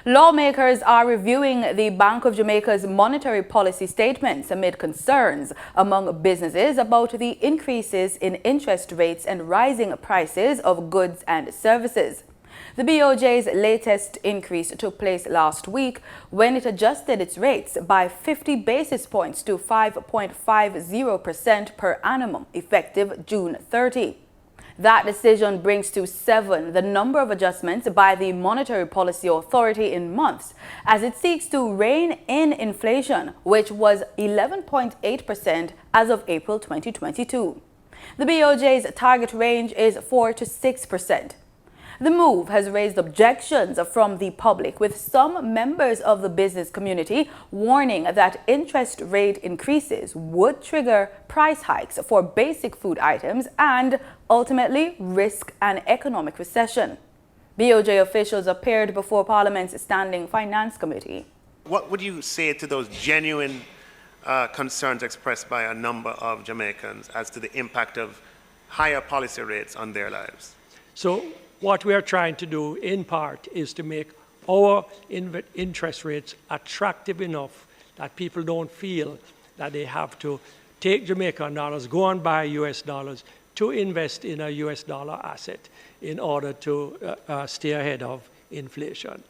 Lawmakers are reviewing the Bank of Jamaica's monetary policy statements amid concerns among businesses about the increases in interest rates and rising prices of goods and services. The BOJ's latest increase took place last week when it adjusted its rates by 50 basis points to 5.50% per annum, effective June 30. That decision brings to 7 the number of adjustments by the Monetary Policy Authority in months, as it seeks to rein in inflation, which was 11.8% as of April 2022. The BOJ's target range is 4 to 6%. The move has raised objections from the public, with some members of the business community warning that interest rate increases would trigger price hikes for basic food items and ultimately risk an economic recession. BOJ officials appeared before Parliament's Standing Finance Committee. What would you say to those genuine concerns expressed by a number of Jamaicans as to the impact of higher policy rates on their lives? So what we are trying to do, in part, is to make our interest rates attractive enough that people don't feel that they have to take Jamaican dollars, go and buy US dollars to invest in a US dollar asset in order to stay ahead of inflation.